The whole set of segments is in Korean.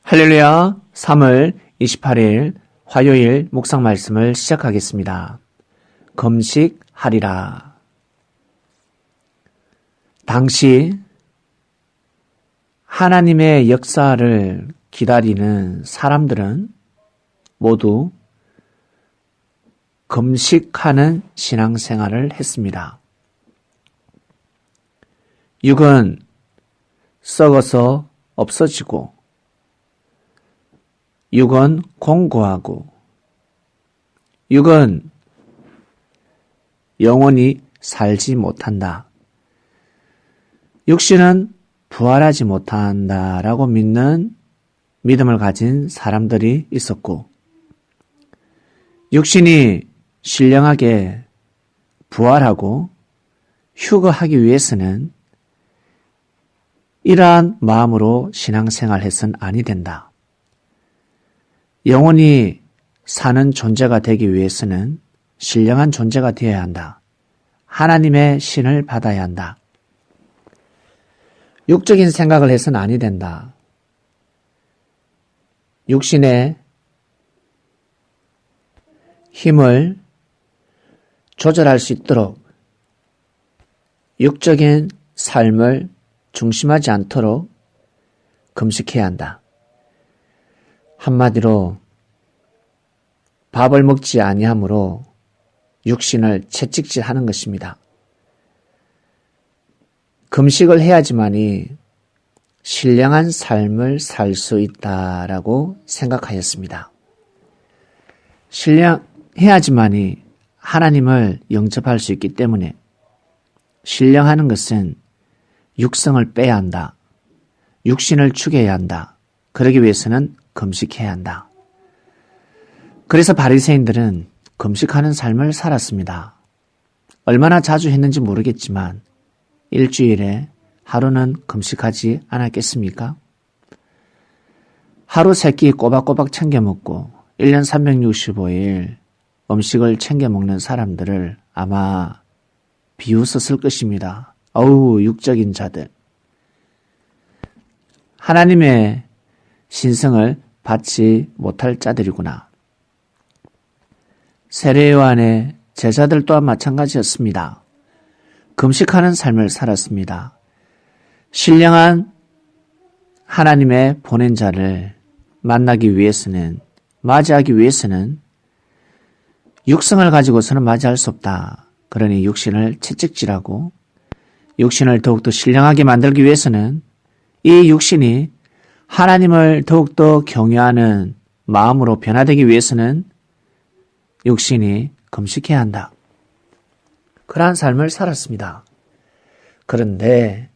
할렐루야, 3월 28일 화요일 묵상 말씀을 시작하겠습니다. 금식하리라. 당시 하나님의 역사를 기다리는 사람들은 모두 금식하는 신앙생활을 했습니다. 육은 썩어서 없어지고 육은 공고하고 육은 영원히 살지 못한다. 육신은 부활하지 못한다라고 믿는 믿음을 가진 사람들이 있었고 육신이 신령하게 부활하고 휴거하기 위해서는 이러한 마음으로 신앙생활해서는 아니 된다. 영원히 사는 존재가 되기 위해서는 신령한 존재가 되어야 한다. 하나님의 신을 받아야 한다. 육적인 생각을 해서는 아니 된다. 육신의 힘을 조절할 수 있도록 육적인 삶을 중심하지 않도록 금식해야 한다. 한마디로 밥을 먹지 아니하므로 육신을 채찍질하는 것입니다. 금식을 해야지만이 신령한 삶을 살 수 있다라고 생각하였습니다. 신령해야지만이 하나님을 영접할 수 있기 때문에 신령하는 것은 육성을 빼야 한다. 육신을 죽여야 한다. 그러기 위해서는 금식해야 한다. 그래서 바리새인들은 금식하는 삶을 살았습니다. 얼마나 자주 했는지 모르겠지만 일주일에 하루는 금식하지 않았겠습니까? 하루 세 끼 꼬박꼬박 챙겨 먹고 1년 365일 음식을 챙겨 먹는 사람들을 아마 비웃었을 것입니다. 어우, 육적인 자들. 하나님의 신성을 받지 못할 자들이구나. 세례요한의 제자들 또한 마찬가지였습니다. 금식하는 삶을 살았습니다. 신령한 하나님의 보낸 자를 만나기 위해서는, 맞이하기 위해서는 육성을 가지고서는 맞이할 수 없다. 그러니 육신을 채찍질하고 육신을 더욱더 신령하게 만들기 위해서는 이 육신이 하나님을 더욱더 경외하는 마음으로 변화되기 위해서는 육신이 금식해야 한다. 그러한 삶을 살았습니다. 그런데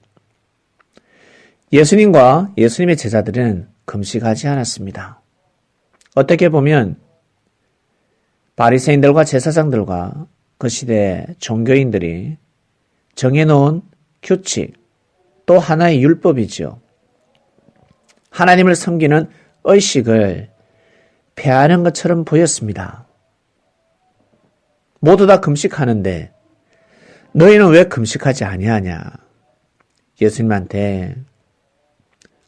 예수님과 예수님의 제자들은 금식하지 않았습니다. 어떻게 보면 바리새인들과 제사장들과 그 시대 종교인들이 정해놓은 규칙, 또 하나의 율법이죠. 하나님을 섬기는 의식을 폐하는 것처럼 보였습니다. 모두 다 금식하는데 너희는 왜 금식하지 아니하냐? 예수님한테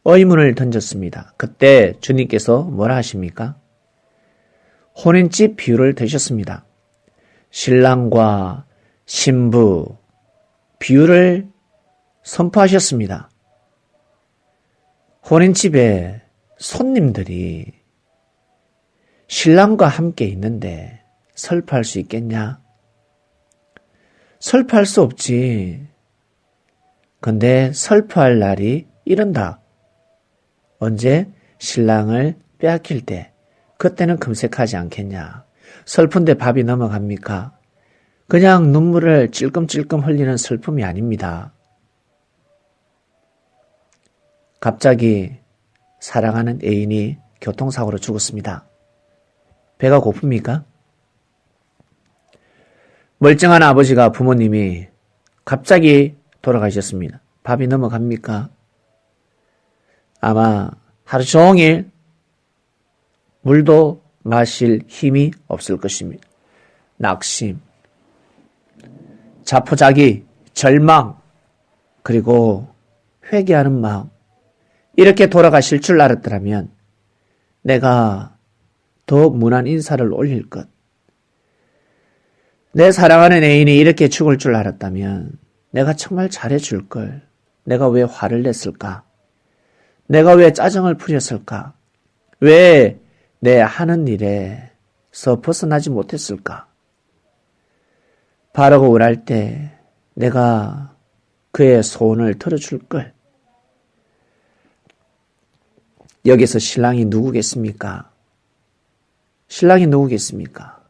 의문을 던졌습니다. 그때 주님께서 뭐라 하십니까? 혼인집 비유를 드셨습니다. 신랑과 신부 비유를 선포하셨습니다. 혼인집에 손님들이 신랑과 함께 있는데 설파할 수 있겠냐? 설파할 수 없지. 근데 설파할 날이 이른다. 언제? 신랑을 빼앗길 때. 그때는 금색하지 않겠냐? 슬픈데 밥이 넘어갑니까? 그냥 눈물을 찔끔찔끔 흘리는 슬픔이 아닙니다. 갑자기 사랑하는 애인이 교통사고로 죽었습니다. 배가 고픕니까? 멀쩡한 아버지가 부모님이 갑자기 돌아가셨습니다. 밥이 넘어갑니까? 아마 하루 종일 물도 마실 힘이 없을 것입니다. 낙심, 자포자기, 절망, 그리고 회개하는 마음, 이렇게 돌아가실 줄 알았더라면 내가 더 무난 인사를 올릴 것. 내 사랑하는 애인이 이렇게 죽을 줄 알았다면 내가 정말 잘해줄 걸. 내가 왜 화를 냈을까? 내가 왜 짜증을 부렸을까? 왜 내 하는 일에서 벗어나지 못했을까? 바라고 우울할 때 내가 그의 소원을 들어줄 걸. 여기서 신랑이 누구겠습니까? 신랑이 누구겠습니까?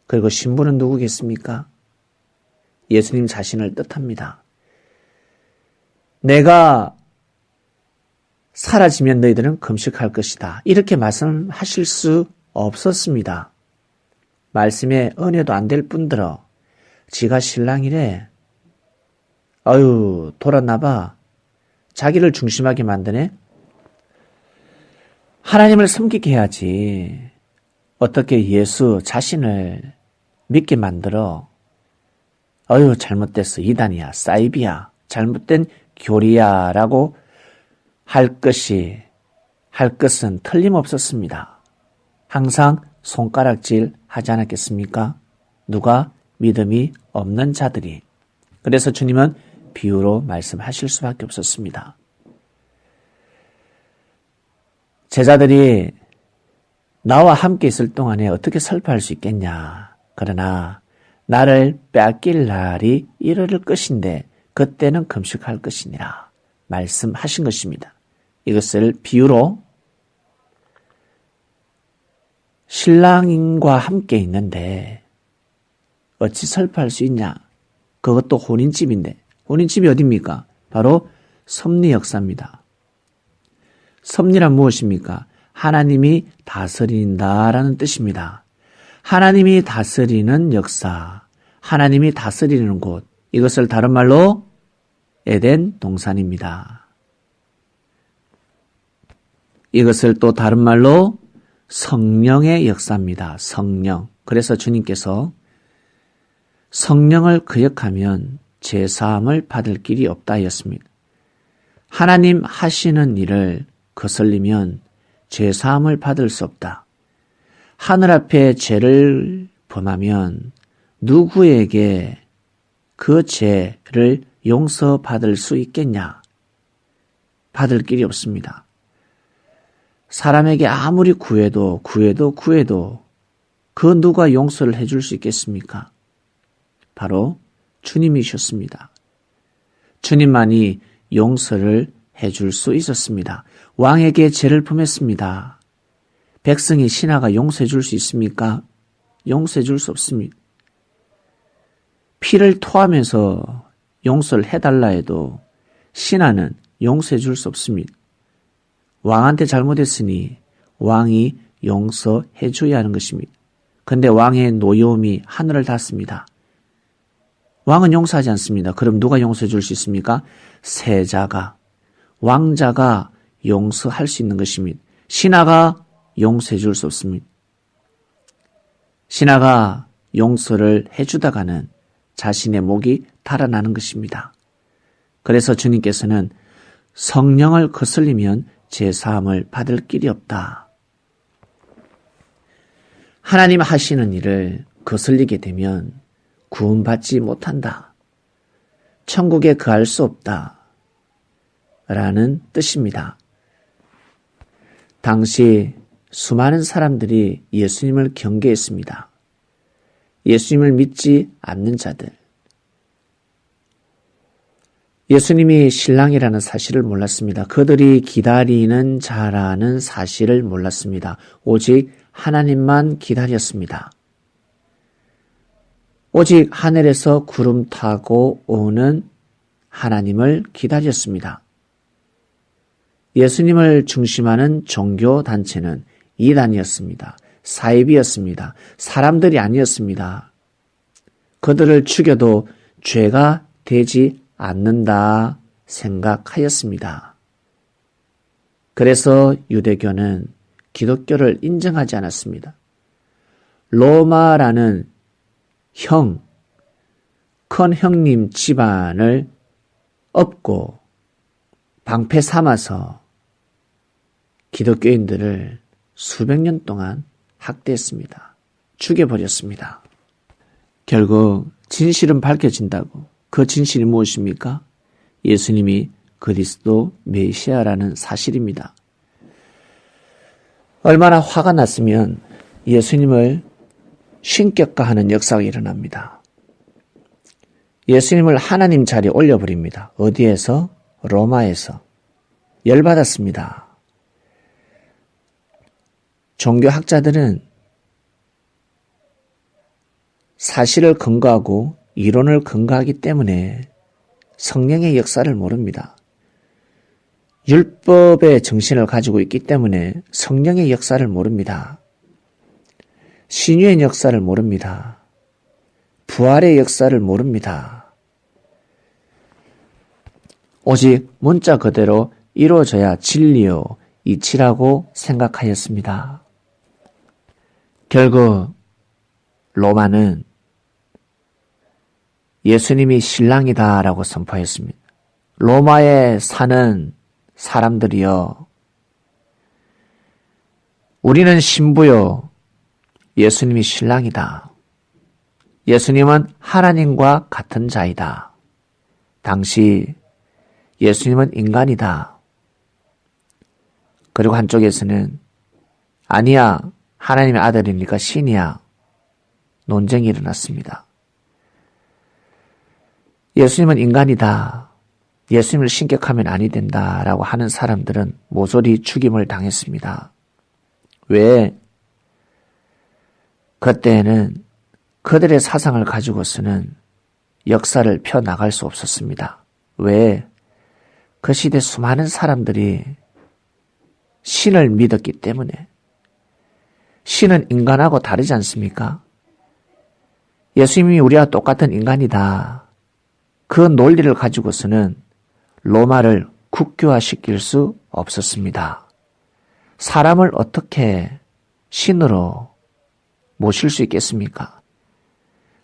그리고 신부는 누구겠습니까? 예수님 자신을 뜻합니다. 내가 사라지면 너희들은 금식할 것이다. 이렇게 말씀하실 수 없었습니다. 말씀에 은혜도 안 될 뿐더러 지가 신랑이래. 아유, 돌았나봐. 자기를 중심하게 만드네. 하나님을 섬기게 해야지. 어떻게 예수 자신을 믿게 만들어. 아유, 잘못됐어. 이단이야. 사이비야. 잘못된 교리야. 라고 할 것은 틀림없었습니다. 항상 손가락질 하지 않았겠습니까? 누가? 믿음이 없는 자들이. 그래서 주님은 비유로 말씀하실 수밖에 없었습니다. 제자들이 나와 함께 있을 동안에 어떻게 설파할 수 있겠냐. 그러나 나를 빼앗길 날이 이르를 것인데 그때는 금식할 것이니라 말씀하신 것입니다. 이것을 비유로 신랑과 함께 있는데 어찌 설파할 수 있냐? 그것도 혼인집인데 혼인집이 어디입니까? 바로 섭리 역사입니다. 섭리란 무엇입니까? 하나님이 다스린다라는 뜻입니다. 하나님이 다스리는 역사, 하나님이 다스리는 곳, 이것을 다른 말로 에덴 동산입니다. 이것을 또 다른 말로 성령의 역사입니다. 성령. 그래서 주님께서 성령을 거역하면 죄사함을 받을 길이 없다 하였습니다. 하나님 하시는 일을 거슬리면 죄사함을 받을 수 없다. 하늘 앞에 죄를 범하면 누구에게 그 죄를 용서받을 수 있겠냐? 받을 길이 없습니다. 사람에게 아무리 구해도 그 누가 용서를 해줄 수 있겠습니까? 바로 주님이셨습니다. 주님만이 용서를 해줄 수 있었습니다. 왕에게 죄를 범했습니다. 백성이 신하가 용서해 줄 수 있습니까? 용서해 줄 수 없습니다. 피를 토하면서 용서를 해달라 해도 신하는 용서해 줄 수 없습니다. 왕한테 잘못했으니 왕이 용서해 줘야 하는 것입니다. 그런데 왕의 노여움이 하늘을 닿습니다. 왕은 용서하지 않습니다. 그럼 누가 용서해 줄 수 있습니까? 세자가, 왕자가 용서할 수 있는 것입니다. 신하가 용서해 줄 수 없습니다. 신하가 용서를 해주다가는 자신의 목이 달아나는 것입니다. 그래서 주님께서는 성령을 거슬리면 죄사함을 받을 길이 없다. 하나님 하시는 일을 거슬리게 되면 구원받지 못한다. 천국에 거할 수 없다. 라는 뜻입니다. 당시 수많은 사람들이 예수님을 경계했습니다. 예수님을 믿지 않는 자들. 예수님이 신랑이라는 사실을 몰랐습니다. 그들이 기다리는 자라는 사실을 몰랐습니다. 오직 하나님만 기다렸습니다. 오직 하늘에서 구름 타고 오는 하나님을 기다렸습니다. 예수님을 중심하는 종교단체는 이단이었습니다. 사이비였습니다. 사람들이 아니었습니다. 그들을 죽여도 죄가 되지 않는다 생각하였습니다. 그래서 유대교는 기독교를 인정하지 않았습니다. 로마라는 큰 형님 집안을 업고 방패 삼아서 기독교인들을 수백 년 동안 학대했습니다. 죽여버렸습니다. 결국 진실은 밝혀진다고. 그 진실이 무엇입니까? 예수님이 그리스도 메시아라는 사실입니다. 얼마나 화가 났으면 예수님을 신격화하는 역사가 일어납니다. 예수님을 하나님 자리에 올려버립니다. 어디에서? 로마에서. 열받았습니다. 종교학자들은 사실을 근거하고 이론을 근거하기 때문에 성령의 역사를 모릅니다. 율법의 정신을 가지고 있기 때문에 성령의 역사를 모릅니다. 신유의 역사를 모릅니다. 부활의 역사를 모릅니다. 오직 문자 그대로 이루어져야 진리요 이치라고 생각하였습니다. 결국 로마는 예수님이 신랑이다라고 선포했습니다. 로마에 사는 사람들이여, 우리는 신부요, 예수님이 신랑이다. 예수님은 하나님과 같은 자이다. 당시 예수님은 인간이다. 그리고 한쪽에서는 아니야, 하나님의 아들이니까 신이야. 논쟁이 일어났습니다. 예수님은 인간이다. 예수님을 신격하면 아니 된다라고 하는 사람들은 모조리 죽임을 당했습니다. 왜? 그때에는 그들의 사상을 가지고서는 역사를 펴나갈 수 없었습니다. 왜? 그 시대 수많은 사람들이 신을 믿었기 때문에. 신은 인간하고 다르지 않습니까? 예수님이 우리와 똑같은 인간이다. 그 논리를 가지고서는 로마를 국교화시킬 수 없었습니다. 사람을 어떻게 신으로 모실 수 있겠습니까?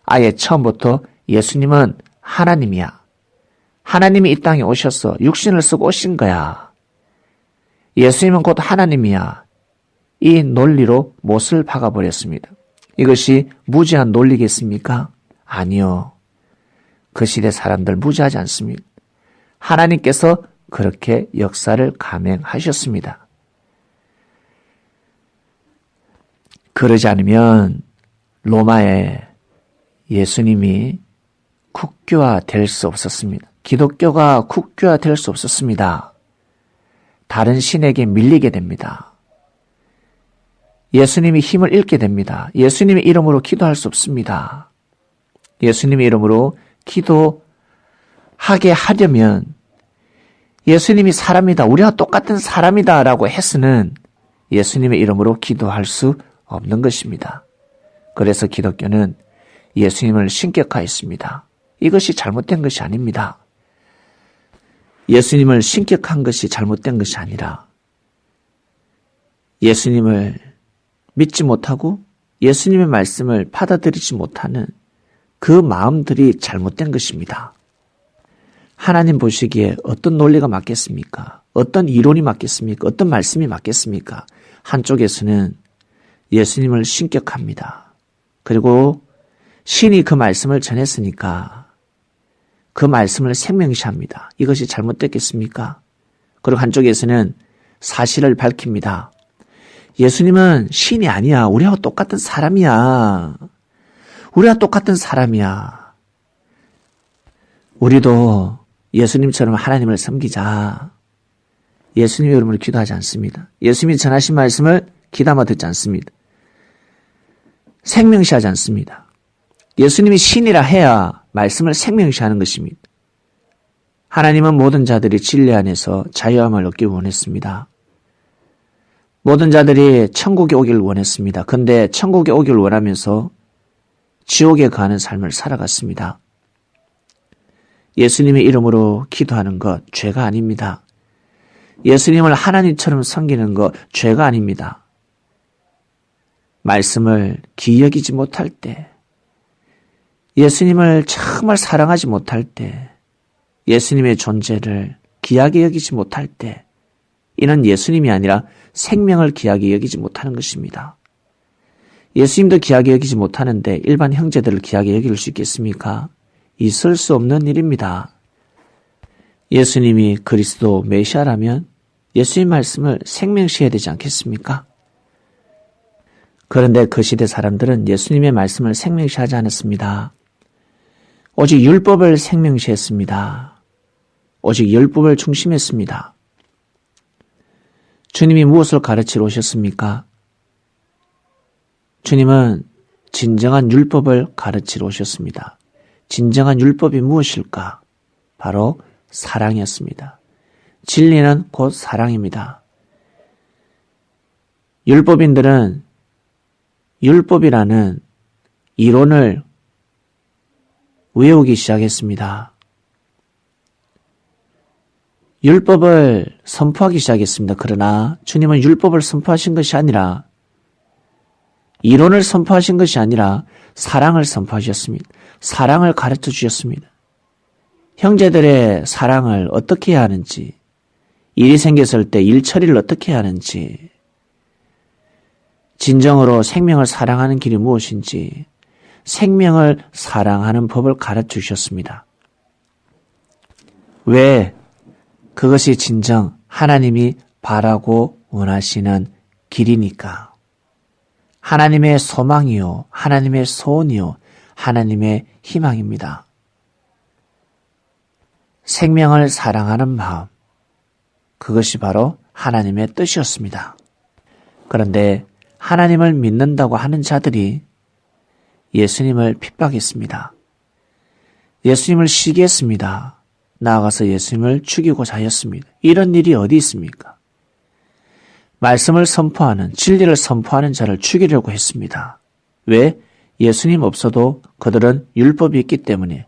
아예 처음부터 예수님은 하나님이야. 하나님이 이 땅에 오셔서 육신을 쓰고 오신 거야. 예수님은 곧 하나님이야. 이 논리로 못을 박아버렸습니다. 이것이 무지한 논리겠습니까? 아니요. 그 시대 사람들 무지하지 않습니다. 하나님께서 그렇게 역사를 감행하셨습니다. 그러지 않으면 로마에 예수님이 국교화될 수 없었습니다. 기독교가 국교화될 수 없었습니다. 다른 신에게 밀리게 됩니다. 예수님이 힘을 잃게 됩니다. 예수님의 이름으로 기도할 수 없습니다. 예수님의 이름으로 기도하게 하려면 예수님이 사람이다, 우리와 똑같은 사람이다 라고 해서는 예수님의 이름으로 기도할 수 없는 것입니다. 그래서 기독교는 예수님을 신격화했습니다. 이것이 잘못된 것이 아닙니다. 예수님을 신격한 것이 잘못된 것이 아니라 예수님을 믿지 못하고 예수님의 말씀을 받아들이지 못하는 그 마음들이 잘못된 것입니다. 하나님 보시기에 어떤 논리가 맞겠습니까? 어떤 이론이 맞겠습니까? 어떤 말씀이 맞겠습니까? 한쪽에서는 예수님을 신격합니다. 그리고 신이 그 말씀을 전했으니까 그 말씀을 생명시합니다. 이것이 잘못됐겠습니까? 그리고 한쪽에서는 사실을 밝힙니다. 예수님은 신이 아니야. 우리와 똑같은 사람이야. 우리와 똑같은 사람이야. 우리도 예수님처럼 하나님을 섬기자. 예수님의 이름으로 기도하지 않습니다. 예수님이 전하신 말씀을 귀담아 듣지 않습니다. 생명시하지 않습니다. 예수님이 신이라 해야 말씀을 생명시하는 것입니다. 하나님은 모든 자들이 진리 안에서 자유함을 얻기 원했습니다. 모든 자들이 천국에 오기를 원했습니다. 그런데 천국에 오기를 원하면서 지옥에 가는 삶을 살아갔습니다. 예수님의 이름으로 기도하는 것 죄가 아닙니다. 예수님을 하나님처럼 섬기는 것 죄가 아닙니다. 말씀을 귀히 여기지 못할 때, 예수님을 정말 사랑하지 못할 때, 예수님의 존재를 귀하게 여기지 못할 때, 이는 예수님이 아니라 생명을 귀하게 여기지 못하는 것입니다. 예수님도 귀하게 여기지 못하는데 일반 형제들을 귀하게 여길 수 있겠습니까? 있을 수 없는 일입니다. 예수님이 그리스도 메시아라면 예수님 말씀을 생명시해야 되지 않겠습니까? 그런데 그 시대 사람들은 예수님의 말씀을 생명시하지 않았습니다. 오직 율법을 생명시했습니다. 오직 율법을 중심했습니다. 주님이 무엇을 가르치러 오셨습니까? 주님은 진정한 율법을 가르치러 오셨습니다. 진정한 율법이 무엇일까? 바로 사랑이었습니다. 진리는 곧 사랑입니다. 율법인들은 율법이라는 이론을 외우기 시작했습니다. 율법을 선포하기 시작했습니다. 그러나 주님은 율법을 선포하신 것이 아니라 이론을 선포하신 것이 아니라 사랑을 선포하셨습니다. 사랑을 가르쳐 주셨습니다. 형제들의 사랑을 어떻게 해야 하는지, 일이 생겼을 때 일 처리를 어떻게 해야 하는지, 진정으로 생명을 사랑하는 길이 무엇인지, 생명을 사랑하는 법을 가르쳐 주셨습니다. 왜? 그것이 진정 하나님이 바라고 원하시는 길이니까. 하나님의 소망이요, 하나님의 소원이요, 하나님의 희망입니다. 생명을 사랑하는 마음, 그것이 바로 하나님의 뜻이었습니다. 그런데 하나님을 믿는다고 하는 자들이 예수님을 핍박했습니다. 예수님을 시기했습니다. 나아가서 예수님을 죽이고자 하였습니다. 이런 일이 어디 있습니까? 말씀을 선포하는, 진리를 선포하는 자를 죽이려고 했습니다. 왜? 예수님 없어도 그들은 율법이 있기 때문에.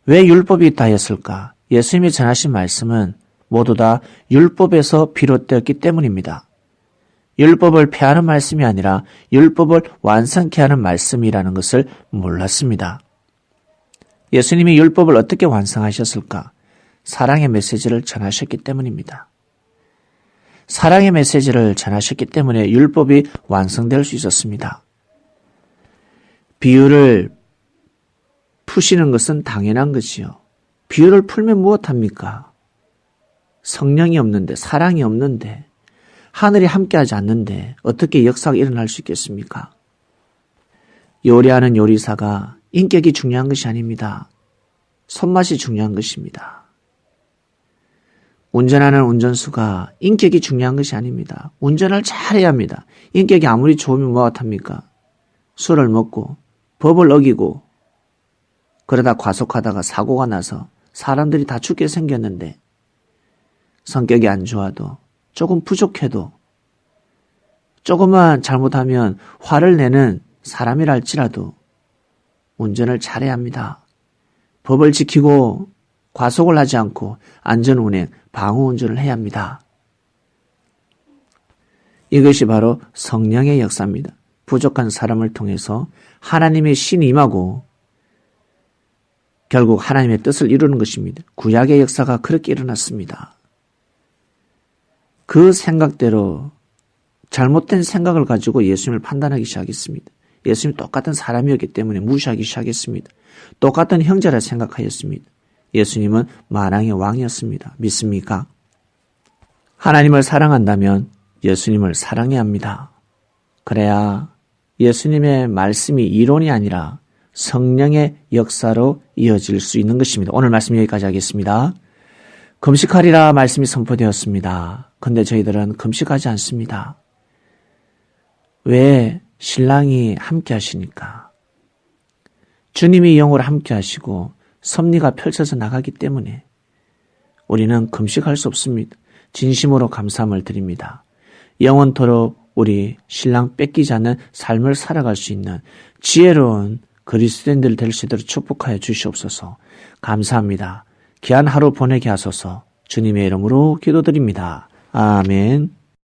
왜 율법이 있다 했을까? 예수님이 전하신 말씀은 모두 다 율법에서 비롯되었기 때문입니다. 율법을 폐하는 말씀이 아니라 율법을 완성케 하는 말씀이라는 것을 몰랐습니다. 예수님이 율법을 어떻게 완성하셨을까? 사랑의 메시지를 전하셨기 때문입니다. 사랑의 메시지를 전하셨기 때문에 율법이 완성될 수 있었습니다. 비유를 푸시는 것은 당연한 것이요. 비유를 풀면 무엇합니까? 성령이 없는데, 사랑이 없는데, 하늘이 함께하지 않는데 어떻게 역사가 일어날 수 있겠습니까? 요리하는 요리사가 인격이 중요한 것이 아닙니다. 손맛이 중요한 것입니다. 운전하는 운전수가 인격이 중요한 것이 아닙니다. 운전을 잘해야 합니다. 인격이 아무리 좋으면 뭐합니까? 술을 먹고 법을 어기고 그러다 과속하다가 사고가 나서 사람들이 다 죽게 생겼는데 성격이 안 좋아도 조금 부족해도 조금만 잘못하면 화를 내는 사람이랄지라도 운전을 잘해야 합니다. 법을 지키고 과속을 하지 않고 안전운행, 방어운전을 해야 합니다. 이것이 바로 성령의 역사입니다. 부족한 사람을 통해서 하나님의 신이 임하고 결국 하나님의 뜻을 이루는 것입니다. 구약의 역사가 그렇게 일어났습니다. 그 생각대로 잘못된 생각을 가지고 예수님을 판단하기 시작했습니다. 예수님이 똑같은 사람이었기 때문에 무시하기 시작했습니다. 똑같은 형제라 생각하였습니다. 예수님은 만왕의 왕이었습니다. 믿습니까? 하나님을 사랑한다면 예수님을 사랑해야 합니다. 그래야 예수님의 말씀이 이론이 아니라 성령의 역사로 이어질 수 있는 것입니다. 오늘 말씀 여기까지 하겠습니다. 금식하리라 말씀이 선포되었습니다. 근데 저희들은 금식하지 않습니다. 왜? 신랑이 함께 하시니까. 주님이 영으로 함께 하시고 섭리가 펼쳐져 나가기 때문에 우리는 금식할 수 없습니다. 진심으로 감사함을 드립니다. 영원토록 우리 신랑 뺏기지 않는 삶을 살아갈 수 있는 지혜로운 그리스도인들 될 수 있도록 축복하여 주시옵소서. 감사합니다. 귀한 하루 보내게 하소서. 주님의 이름으로 기도드립니다. 아멘.